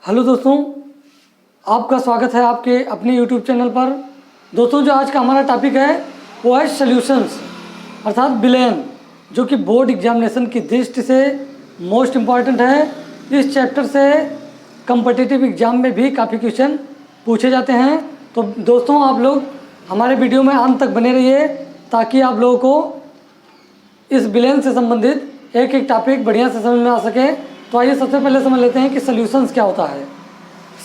Hello दोस्तों, आपका स्वागत है आपके अपने यूट्यूब चैनल पर। दोस्तों, जो आज का हमारा टॉपिक है वो है सॉल्यूशंस अर्थात विलयन, जो कि बोर्ड एग्जामिनेशन की दृष्टि से मोस्ट इम्पॉर्टेंट है। इस चैप्टर से कम्पिटिटिव एग्जाम में भी काफ़ी क्वेश्चन पूछे जाते हैं। तो दोस्तों, आप लोग हमारे वीडियो में अंत तक बने रहिए ताकि आप लोगों को इस विलयन से संबंधित एक एक टॉपिक बढ़िया से समझ में आ सके। तो आइए सबसे पहले समझ लेते हैं कि सॉल्यूशंस क्या होता है।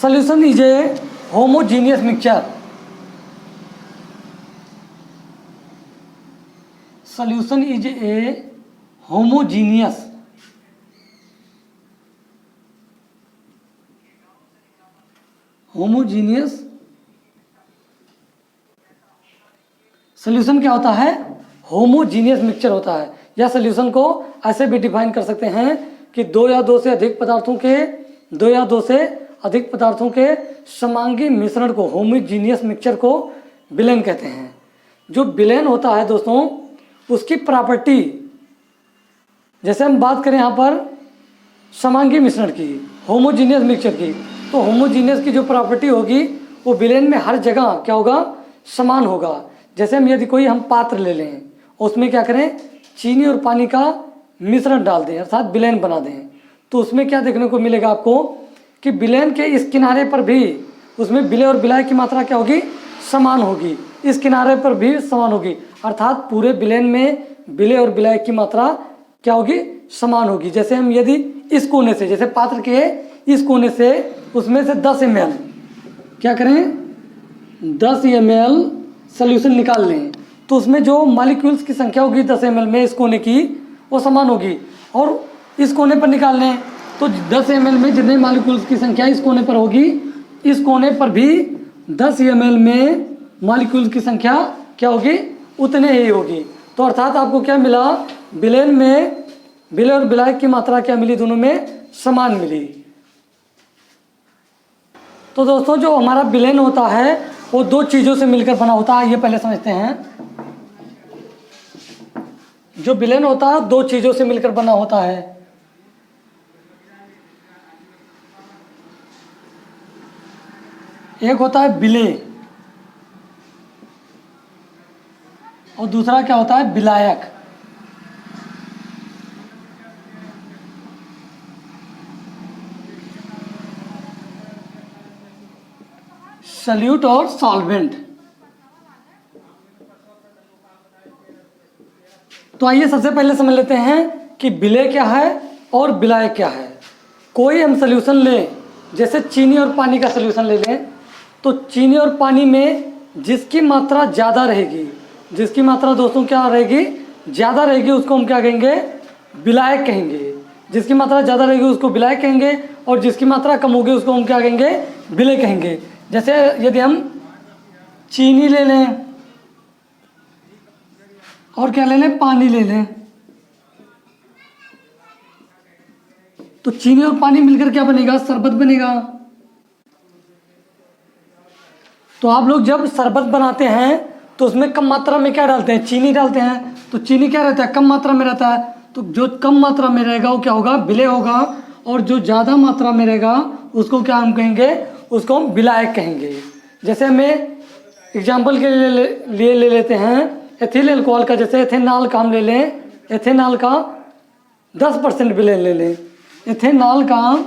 Solution is a homogeneous mixture. Solution is a homogeneous solution क्या होता है? होमोजीनियस मिक्सचर होता है। या सॉल्यूशन को ऐसे भी डिफाइन कर सकते हैं कि दो या दो से अधिक पदार्थों के समांगी मिश्रण को, होमोजीनियस मिक्सचर को विलयन कहते हैं। जो विलयन होता है दोस्तों, उसकी प्रॉपर्टी, जैसे हम बात करें यहाँ पर समांगी मिश्रण की, होमोजीनियस मिक्सचर की, तो होमोजीनियस की जो प्रॉपर्टी होगी वो विलयन में हर जगह क्या होगा? समान होगा। जैसे यदि कोई हम पात्र ले लें, उसमें क्या करें? चीनी और पानी का मिश्रण डाल दें अर्थात विलयन बना दें, तो उसमें क्या देखने को मिलेगा आपको कि विलयन के इस किनारे पर भी उसमें विलय और विलायक की मात्रा क्या होगी? समान होगी। इस किनारे पर भी समान होगी, अर्थात पूरे विलयन में विलय और विलायक की मात्रा क्या होगी? समान होगी। जैसे हम यदि इस कोने से, जैसे पात्र के इस कोने से उसमें से 10 ml क्या करें? 10 ml सॉल्यूशन निकाल लें, तो उसमें जो मॉलिक्यूल्स की संख्या होगी 10 ml में इस कोने की, वो समान होगी। और इस कोने पर निकाल लें तो 10 ml में जितने मॉलिक्यूल्स की संख्या इस कोने पर होगी, इस कोने पर भी 10 ml में मॉलिक्यूल्स की संख्या क्या होगी? उतने ही होगी। तो अर्थात आपको क्या मिला? विलयन में विलय और विलायक की मात्रा क्या मिली? दोनों में समान मिली। तो दोस्तों, जो हमारा विलयन होता है वो दो चीज़ों से मिलकर बना होता है। ये पहले समझते हैं। जो विलयन होता है दो चीज़ों से मिलकर बना होता है। एक होता है विलेय और दूसरा क्या होता है? विलायक। सॉल्यूट और सॉल्वेंट। तो आइए सबसे पहले समझ लेते हैं कि विलेय क्या है और विलायक क्या है। कोई हम सॉल्यूशन लें, जैसे चीनी और पानी का सॉल्यूशन ले लें, तो चीनी और पानी में जिसकी मात्रा ज़्यादा रहेगी, जिसकी मात्रा दोस्तों क्या रहेगी? ज़्यादा रहेगी, उसको हम क्या कहेंगे? विलायक कहेंगे। जिसकी मात्रा ज़्यादा रहेगी उसको विलायक कहेंगे, और जिसकी मात्रा कम होगी उसको हम क्या कहेंगे? विलेय कहेंगे। जैसे यदि हम चीनी ले लें और क्या ले लें? पानी ले लें, तो चीनी और पानी मिलकर क्या बनेगा? शरबत बनेगा। तो आप लोग जब शरबत बनाते हैं तो उसमें कम मात्रा में क्या डालते हैं? चीनी डालते हैं। तो चीनी क्या रहता है? कम मात्रा में रहता है। तो जो कम मात्रा में रहेगा वो क्या होगा? विलेय होगा, और जो ज़्यादा मात्रा में रहेगा उसको क्या हम कहेंगे? उसको हम विलायक कहेंगे। जैसे हमें एग्जाम्पल के लिए ले लेते हैं एथिल एल्कोहल का। जैसे एथेनॉल का हम ले लें, एथेनॉल का 10% विलयन ले लें। एथेनॉल का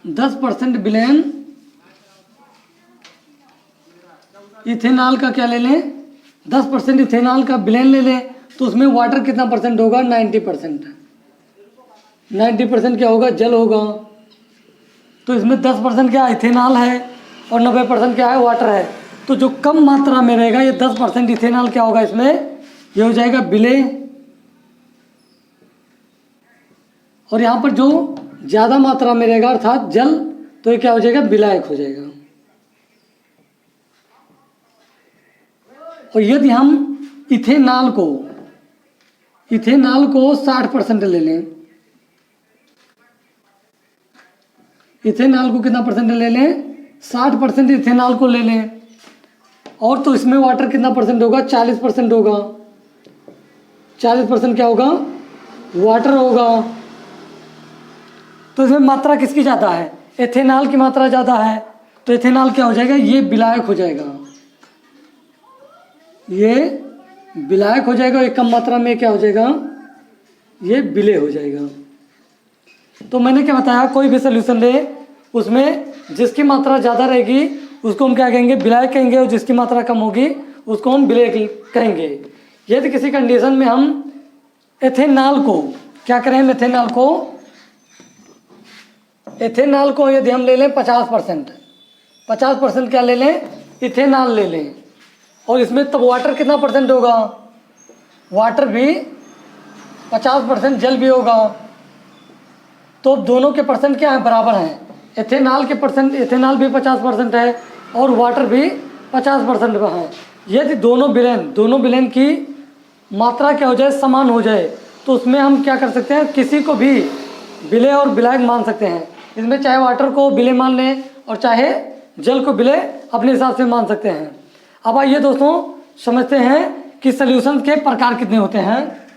10% विलयन, इथेनॉल का क्या ले लें? 10% इथेनॉल का विलयन ले लें, तो उसमें वाटर कितना परसेंट होगा? 90%। 90% क्या होगा? जल होगा। तो इसमें 10% क्या इथेनॉल है और 90% क्या है? वाटर है। तो जो कम मात्रा में रहेगा, ये 10% इथेनॉल क्या होगा? इसमें ये हो जाएगा विलेय, और यहाँ पर जो ज़्यादा मात्रा में रहेगा अर्थात जल, तो ये क्या हो जाएगा? विलायक हो जाएगा। और यदि हम इथेनॉल को 60% ले लें, इथेनॉल को कितना परसेंट ले लें? 60% इथेनॉल को ले लें, और तो इसमें वाटर कितना परसेंट होगा? 40% होगा। 40% क्या होगा? वाटर होगा। तो इसमें मात्रा किसकी ज़्यादा है? एथेनॉल की मात्रा ज़्यादा है तो एथेनॉल क्या हो जाएगा, ये विलायक हो जाएगा, ये विलायक हो जाएगा। एक कम मात्रा में क्या हो जाएगा, ये विलेय हो जाएगा। तो मैंने क्या बताया, कोई भी सोल्यूशन ले उसमें जिसकी मात्रा ज़्यादा रहेगी उसको हम क्या कहेंगे, विलायक कहेंगे, और जिसकी मात्रा कम होगी उसको हम विलेय कहेंगे। यदि किसी कंडीशन में हम एथेनॉल को क्या करें, एथेनॉल को यदि हम ले लें 50% क्या ले लें, इथेनॉल ले लें, और इसमें तब वाटर कितना परसेंट होगा, वाटर भी 50%, जल भी होगा, तो दोनों के परसेंट क्या है, बराबर हैं। एथेनॉल के परसेंट, एथेनॉल भी 50% है और वाटर भी 50% है। यदि दोनों विलेन की मात्रा क्या हो जाए, समान हो जाए, तो उसमें हम क्या कर सकते हैं, किसी को भी विलेय और विलायक मान सकते हैं। इसमें चाहे वाटर को विलेय मान लें और चाहे जल को विलेय अपने हिसाब से मान सकते हैं। अब आइए दोस्तों समझते हैं कि सॉल्यूशन के प्रकार कितने होते हैं।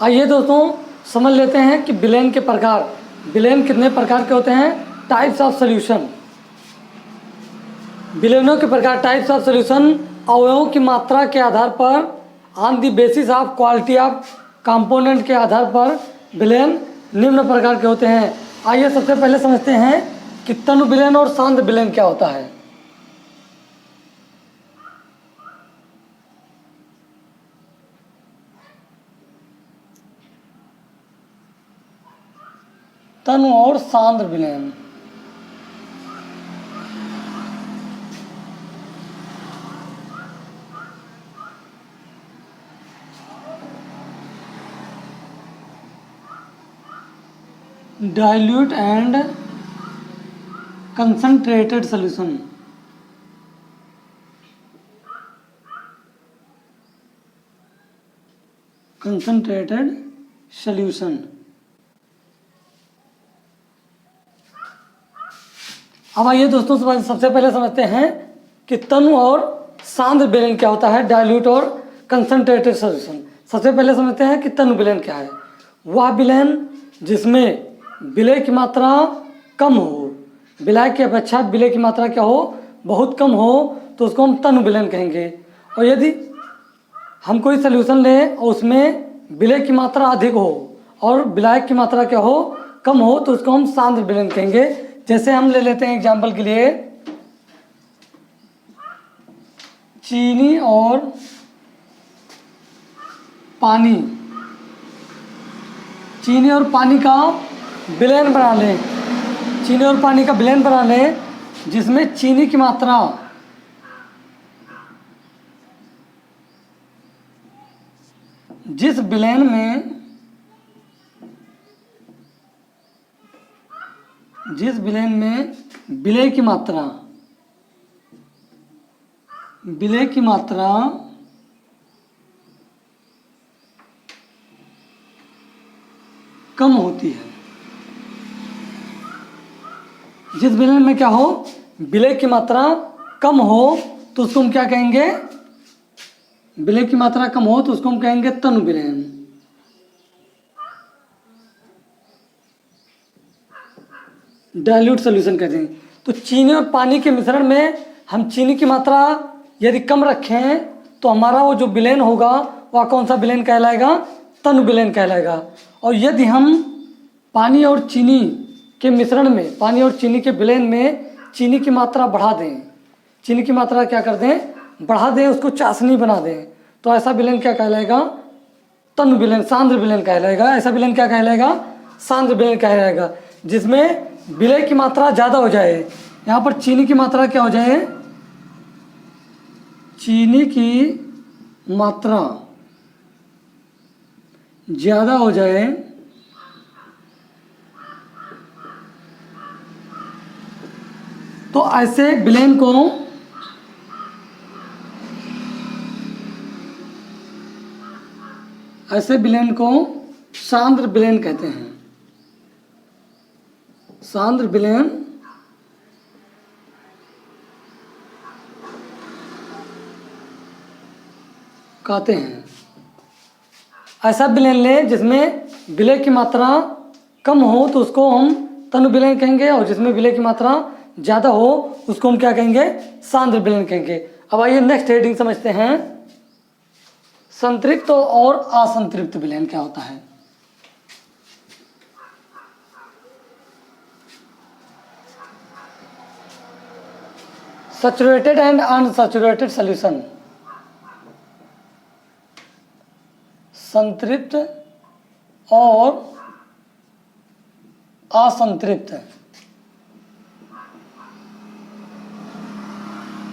आइए दोस्तों समझ लेते हैं कि विलेन के प्रकार, विलेन कितने प्रकार के होते हैं, टाइप्स ऑफ सॉल्यूशन। विलेनों के प्रकार, टाइप्स ऑफ सॉल्यूशन, अवयवों की मात्रा के आधार पर, on the basis of quality of component के आधार पर विलेन निम्न प्रकार के होते हैं। आइए सबसे पहले समझते हैं कि तनु विलेन और सांद्र विलेन क्या होता है। तनु और सांद्र विलेन, dilute and concentrated solution. Concentrated solution. अब आइए दोस्तों सबसे पहले समझते हैं कि तनु और सांद्र विलेन क्या होता है, डाइल्यूट और कंसंट्रेटेड सॉल्यूशन। सबसे पहले समझते हैं कि तनु विलेन क्या है। वह विलेन जिसमें विलेय की मात्रा कम हो, विलायक की अपेक्षा विलेय की मात्रा क्या हो, बहुत कम हो, तो उसको हम तनु विलेन कहेंगे। और यदि हम कोई सॉल्यूशन लें और उसमें विलेय की मात्रा अधिक हो और विलायक की मात्रा क्या हो, कम हो, तो उसको हम सांद्र विलेन कहेंगे। जैसे हम ले लेते हैं एग्जाम्पल के लिए चीनी और पानी, चीनी और पानी का विलेन बना लें, चीनी और पानी का विलेन बना लें जिसमें चीनी की मात्रा जिस विलेन में विलेय की मात्रा कम होती है, जिस विलेन में क्या हो, विलेय की मात्रा कम हो, तो उसको हम क्या कहेंगे, विलेय की मात्रा कम हो तो उसको हम कहेंगे तनु विलेन। डाइल्यूट सॉल्यूशन कहते हैं। तो चीनी और पानी के मिश्रण में हम चीनी की मात्रा यदि कम रखें तो हमारा वो जो विलेन होगा वह कौन सा विलेन कहलाएगा, तनु विलेन कहलाएगा। और यदि हम पानी और चीनी के मिश्रण में, पानी और चीनी के विलेन में चीनी की मात्रा बढ़ा दें, चीनी की मात्रा क्या कर दें, बढ़ा दें, उसको चाशनी बना दें, तो ऐसा विलेन क्या कहलाएगा, तनु विलेन, सांद्र विलेन कहलाएगा। ऐसा विलेन क्या कहलाएगा, सांद्र विलेन कहलाएगा, जिसमें विलेय की मात्रा ज़्यादा हो जाए। यहाँ पर चीनी की मात्रा क्या हो जाए, चीनी की मात्रा ज़्यादा हो जाए, तो ऐसे विलेन को सांद्र विलेन कहते हैं। सांद्र विलेन कहते हैं। ऐसा विलेन लें जिसमें विलेय की मात्रा कम हो तो उसको हम तनु विलयन कहेंगे, और जिसमें विलय की मात्रा ज़्यादा हो उसको हम क्या कहेंगे, सांद्र विलयन कहेंगे। अब आइए नेक्स्ट हेडिंग समझते हैं, संतृप्त और असंतृप्त विलयन क्या होता है। सैचुरेटेड एंड अनसैचुरेटेड सॉल्यूशन, संतृप्त और असंतृप्त,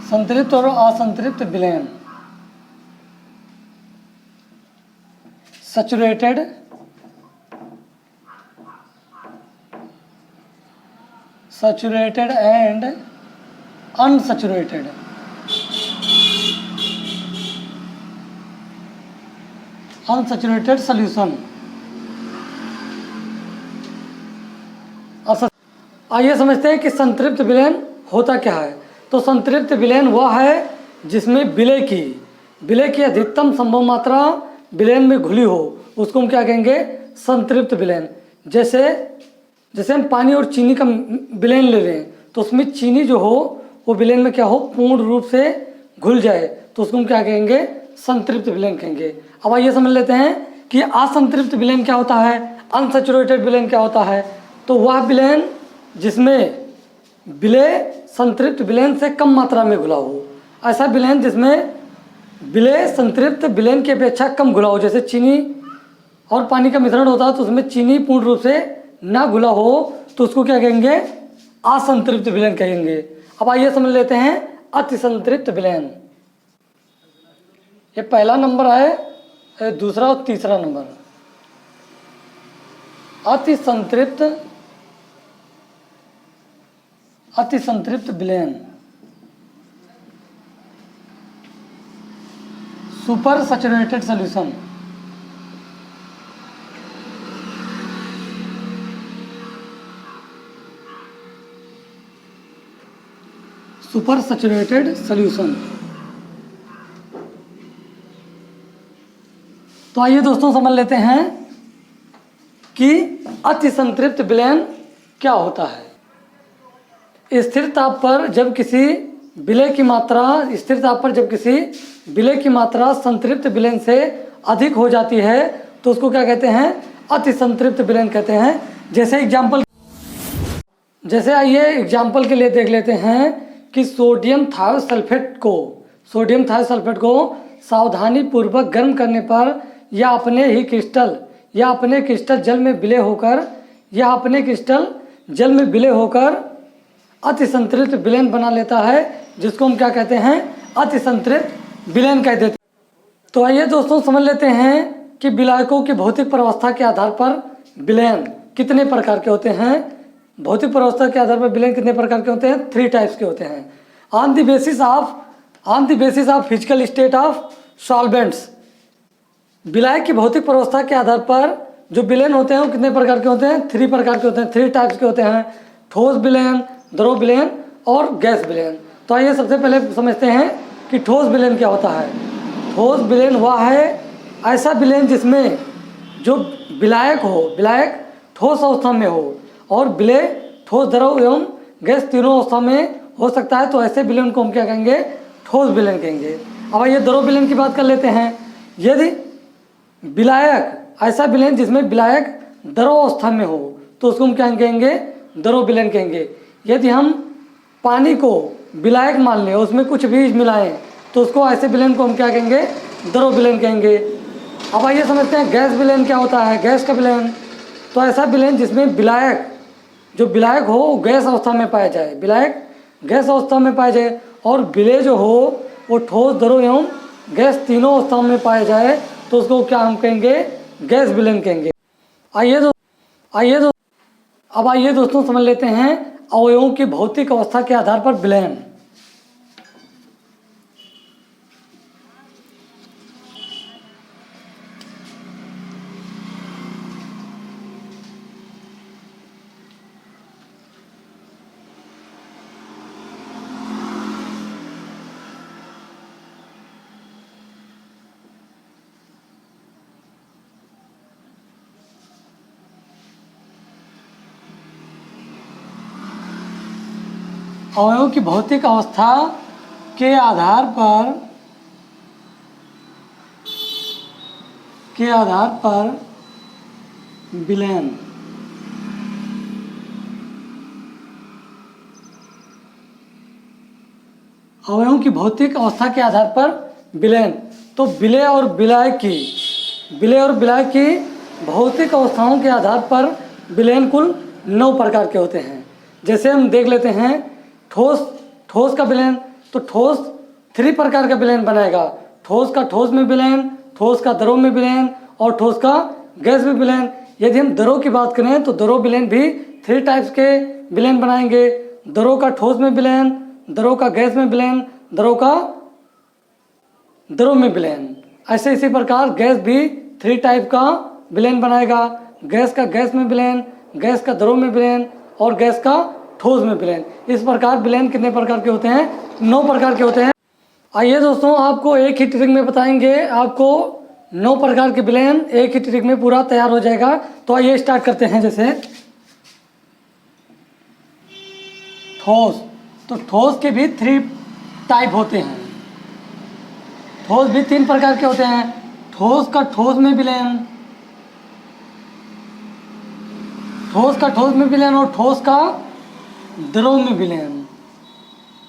संतृप्त और असंतृप्त विलयन, saturated and unsaturated, unsaturated solution. आइए समझते हैं कि संतृप्त विलयन होता क्या है। तो संतृप्त विलयन वह है जिसमें विलय की अधिकतम संभव मात्रा विलयन में घुली हो, उसको हम क्या कहेंगे, संतृप्त विलयन। जैसे हम पानी और चीनी का विलयन ले लें तो उसमें चीनी जो हो वो विलयन में क्या हो, पूर्ण रूप से घुल जाए, तो उसको हम क्या कहेंगे, संतृप्त विलयन कहेंगे। अब आइए समझ लेते हैं कि असंतृप्त विलयन क्या होता है, अनसैचुरेटेड विलयन क्या होता है। तो वह विलयन जिसमें विलय संतृप्त विलयन से कम मात्रा में घुला हो, ऐसा विलयन जिसमें विलय संतृप्त विलयन की अपेक्षा कम घुला हो। जैसे चीनी और पानी का मिश्रण होता है तो उसमें चीनी पूर्ण रूप से ना घुला हो तो उसको क्या कहेंगे, असंतृप्त विलयन कहेंगे। अब आइए समझ लेते हैं अति संतृप्त विलयन। ये पहला नंबर है, दूसरा और तीसरा नंबर। अति संतृप्त विलयन, super saturated solution, super saturated solution. तो आइए दोस्तों समझ लेते हैं कि अति संतृप्त विलयन क्या होता है। स्थिर ताप पर जब किसी विलय की मात्रा संतृप्त विलयन से अधिक हो जाती है तो उसको क्या कहते हैं, अति संतृप्त विलयन कहते हैं। जैसे आइए एग्जाम्पल के लिए देख लेते हैं कि सोडियम थायोसल्फेट को सावधानी पूर्वक गर्म करने पर या अपने क्रिस्टल जल में विलय होकर अति संतृप्त विलयन बना लेता है, जिसको हम क्या कहते हैं, अति संतृप्त विलयन कहते हैं। तो आइए दोस्तों समझ लेते हैं कि विलायकों की भौतिक प्रवस्था के आधार पर विलयन कितने प्रकार के होते हैं। भौतिक प्रवस्था के आधार पर विलयन कितने प्रकार के होते हैं, 3 टाइप्स के होते हैं। On the basis of physical state of solvents, विलायक की भौतिक प्रवस्था के आधार पर जो विलयन होते हैं वो कितने प्रकार के होते हैं, 3 प्रकार के होते हैं, 3 टाइप्स के होते हैं। ठोस विलयन, द्रव विलयन और गैस विलयन। तो आइए सबसे पहले समझते हैं कि ठोस विलयन क्या होता है। ठोस विलयन वह है ऐसा विलयन जिसमें जो विलायक ठोस अवस्था में हो और विलय ठोस, द्रव एवं गैस तीनों अवस्था में हो सकता है, तो ऐसे विलयन को हम क्या कहेंगे, ठोस विलयन कहेंगे। अब आइए द्रव विलयन की बात कर लेते हैं। यदि ऐसा विलयन जिसमें विलायक द्रव अवस्था में हो तो उसको हम क्या कहेंगे, द्रव विलयन कहेंगे। यदि हम पानी को विलायक मान लें, उसमें कुछ बीज मिलाएं तो उसको ऐसे विलयन को हम क्या कहेंगे, द्रव विलयन कहेंगे। अब आइए समझते हैं गैस विलयन क्या होता है। गैस का विलयन तो ऐसा विलयन जिसमें विलायक हो गैस अवस्था में पाया जाए, और विलय जो हो वो ठोस, द्रव एवं गैस तीनों अवस्थाओं में पाया जाए, तो उसको क्या हम कहेंगे, गैस विलयन कहेंगे। अब आइए दोस्तों समझ लेते हैं अवयवों की भौतिक अवस्था के आधार पर विलयन। अवयवों की भौतिक अवस्था के आधार पर विलयन। अवयवों की भौतिक अवस्था के आधार पर विलयन। तो विलय और विलायक की भौतिक अवस्थाओं के आधार पर विलयन कुल 9 प्रकार के होते हैं। जैसे हम देख लेते हैं ठोस का विलयन। तो ठोस 3 प्रकार का विलयन बनाएगा। ठोस का ठोस में विलयन, ठोस का द्रव में विलयन और ठोस का गैस में विलयन। यदि हम द्रव की बात करें तो द्रव विलयन भी 3 टाइप्स के विलयन बनाएंगे। द्रव का ठोस में विलयन, द्रव का गैस में विलयन, द्रव का द्रव में विलयन। ऐसे इसी प्रकार गैस भी 3 टाइप का विलयन बनाएगा। गैस का गैस में विलयन, गैस का द्रव में विलयन और गैस का ठोस में विलयन। इस प्रकार विलयन कितने प्रकार के होते हैं? 9 प्रकार के होते हैं। आइए दोस्तों, आपको एक ही ट्रिक में बताएंगे। आपको 9 प्रकार के विलयन एक ही ट्रिक में पूरा तैयार हो जाएगा। तो आइए स्टार्ट करते हैं। जैसे ठोस, तो ठोस के भी 3 टाइप होते हैं। ठोस भी 3 प्रकार के होते हैं। ठोस का ठोस में विलयन, ठोस का ठोस में विलयन और ठोस का द्रव में विलयन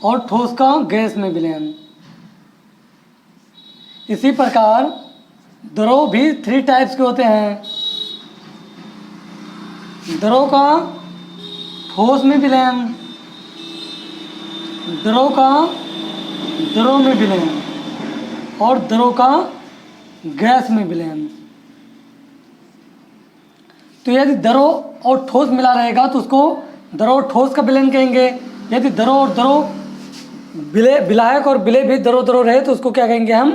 और ठोस का गैस में विलयन। इसी प्रकार द्रव भी 3 टाइप्स के होते हैं। द्रव का ठोस में विलयन, द्रव का द्रव में विलयन और द्रव का गैस में विलयन। तो यदि द्रव और ठोस मिला रहेगा तो उसको द्रव और ठोस का विलयन कहेंगे। यदि द्रव और द्रव विलायक और विलय भी द्रव रहे तो उसको क्या कहेंगे हम?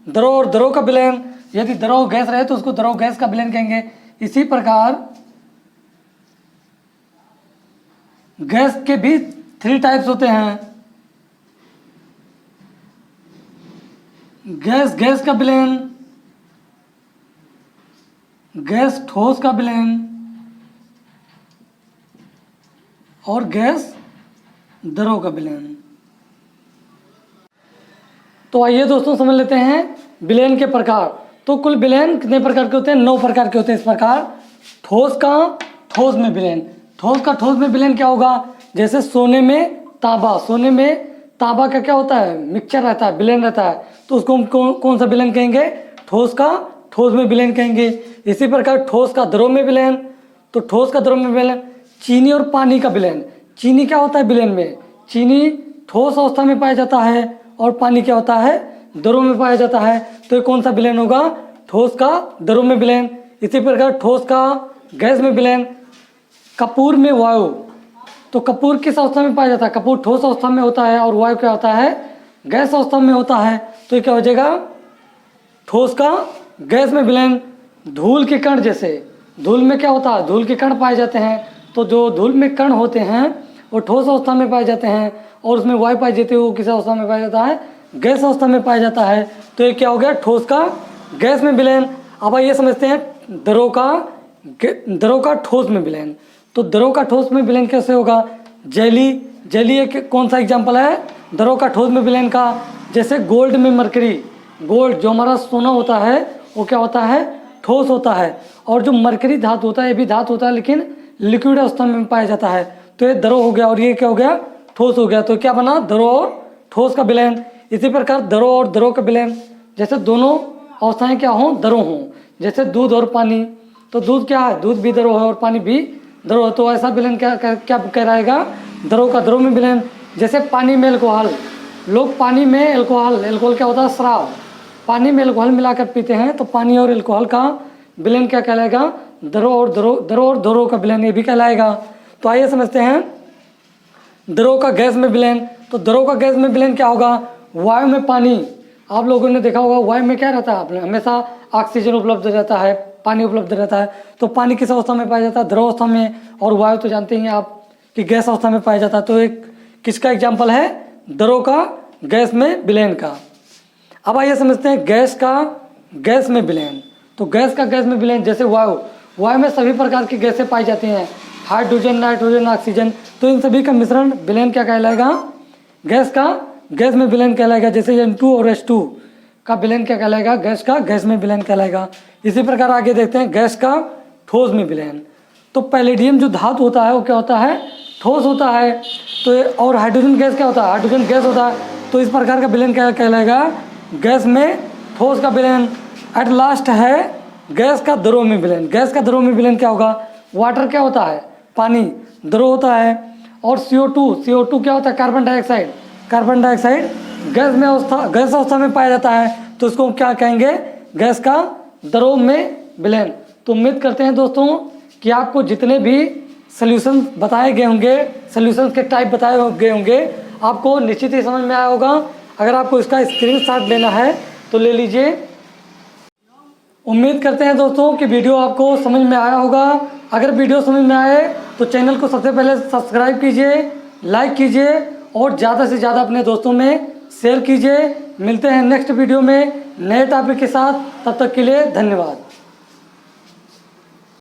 द्रव और द्रव का विलयन। यदि द्रव गैस रहे तो उसको द्रव गैस का विलयन कहेंगे। इसी प्रकार गैस के भी 3 टाइप्स होते हैं। गैस का विलयन, गैस ठोस का विलयन और गैस द्रव का विलयन। तो आइए दोस्तों समझ लेते हैं विलयन के प्रकार। तो कुल विलयन कितने प्रकार के होते हैं? 9 प्रकार के होते हैं। इस प्रकार ठोस का ठोस में विलयन। ठोस का ठोस में विलयन क्या होगा? जैसे सोने में तांबा, सोने में तांबा का क्या होता है? मिक्सचर रहता है, विलयन रहता है। तो उसको हम कौन सा विलयन कहेंगे? ठोस का ठोस में विलयन कहेंगे। इसी प्रकार ठोस का द्रव में विलयन, तो ठोस का द्रव में विलयन। चीनी और पानी का विलयन। चीनी क्या होता है विलयन में? चीनी ठोस अवस्था में पाया जाता है और पानी क्या होता है? द्रव में पाया जाता है। तो ये कौन सा विलयन होगा? ठोस का द्रव में विलयन। इसी प्रकार ठोस का गैस में विलयन। कपूर में वायु, तो कपूर किस अवस्था में पाया जाता है? कपूर ठोस अवस्था में होता है और वायु क्या होता है? गैस अवस्था में होता है। तो ये क्या हो जाएगा? ठोस का गैस में विलयन। धूल के कण, जैसे धूल में क्या होता है? धूल के कण पाए जाते हैं। तो जो धूल में कण होते हैं वो ठोस अवस्था में पाए जाते हैं और उसमें वायु पाई जाती है, वो किस अवस्था में पाया जाता है? गैस अवस्था में पाया जाता है। तो ये क्या हो गया? ठोस का गैस में विलयन। अब ये समझते हैं द्रव का ठोस में विलयन। तो द्रव का ठोस में विलयन कैसे होगा? जली एक कौन सा एग्जाम्पल है द्रव का ठोस में विलयन का? जैसे गोल्ड में मरकरी, गोल्ड जो हमारा सोना होता है वो क्या होता है? ठोस होता है। और जो मरकरी धातु होता है ये भी धातु होता है लेकिन लिक्विड अवस्था में पाया जाता है। तो ये द्रव हो गया और ये क्या हो गया? ठोस हो गया। तो क्या बना? द्रव और ठोस का विलयन। इसी प्रकार द्रव और द्रव का विलयन, जैसे दोनों अवस्थाएं क्या हों? द्रव हों। जैसे दूध और पानी, तो दूध क्या है? दूध भी द्रव है और पानी भी द्रव है। तो ऐसा विलयन क्या कहलाएगा? द्रव का द्रव में विलयन। जैसे पानी में अल्कोहल, लोग पानी में अल्कोहल क्या होता है? शराब। पानी में अल्कोहल मिलाकर पीते हैं तो पानी और अल्कोहल का विलयन क्या कहलाएगा? द्रव और द्रव का विलयन ये भी कहलाएगा। तो आइए समझते हैं द्रव का गैस में विलयन। तो द्रव का गैस में विलयन क्या होगा? वायु में पानी, आप लोगों ने देखा होगा वायु में क्या रहता है? हमेशा ऑक्सीजन उपलब्ध रहता है, पानी उपलब्ध रहता है। तो पानी किस अवस्था में पाया जाता है? द्रव अवस्था में। और वायु तो जानते ही हैं आप कि गैस अवस्था में पाया जाता है। तो एक किसका एग्जाम्पल है? द्रव का गैस में विलयन का। अब आइए समझते हैं गैस का गैस में विलयन। तो गैस का गैस में विलयन, जैसे वायु में सभी प्रकार की गैसें पाई जाती हैं। हाइड्रोजन, नाइट्रोजन, ऑक्सीजन, तो इन सभी का मिश्रण विलयन क्या कहलाएगा? गैस में विलयन कहलाएगा। जैसे N2 और H2 का विलयन क्या कहलाएगा? गैस में विलयन कहलाएगा। इसी प्रकार आगे देखते हैं गैस का ठोस में विलयन। तो पैलेडियम जो धातु होता है वो क्या होता है? ठोस होता है। तो और हाइड्रोजन गैस क्या होता है? हाइड्रोजन गैस होता है। तो इस प्रकार का विलयन क्या कहलाएगा? गैस में ठोस का विलयन। एट लास्ट है गैस का द्रव में विलयन। गैस का द्रव में विलयन क्या होगा? वाटर क्या होता है? पानी, द्रव होता है। और CO2 क्या होता है? कार्बन डाइऑक्साइड गैस अवस्था में पाया जाता है, तो उसको क्या कहेंगे? गैस का द्रव में विलयन। तो उम्मीद करते हैं दोस्तों कि आपको जितने भी सॉल्यूशन बताए गए होंगे, सॉल्यूशंस के टाइप बताए गए होंगे, आपको निश्चित ही समझ में आया होगा। अगर आपको इसका स्क्रीनशॉट लेना है तो ले लीजिए। उम्मीद करते हैं दोस्तों कि वीडियो आपको समझ में आया होगा। अगर वीडियो समझ में आए तो चैनल को सबसे पहले सब्सक्राइब कीजिए, लाइक कीजिए और ज़्यादा से ज़्यादा अपने दोस्तों में शेयर कीजिए। मिलते हैं नेक्स्ट वीडियो में नए टॉपिक के साथ। तब तक के लिए धन्यवाद।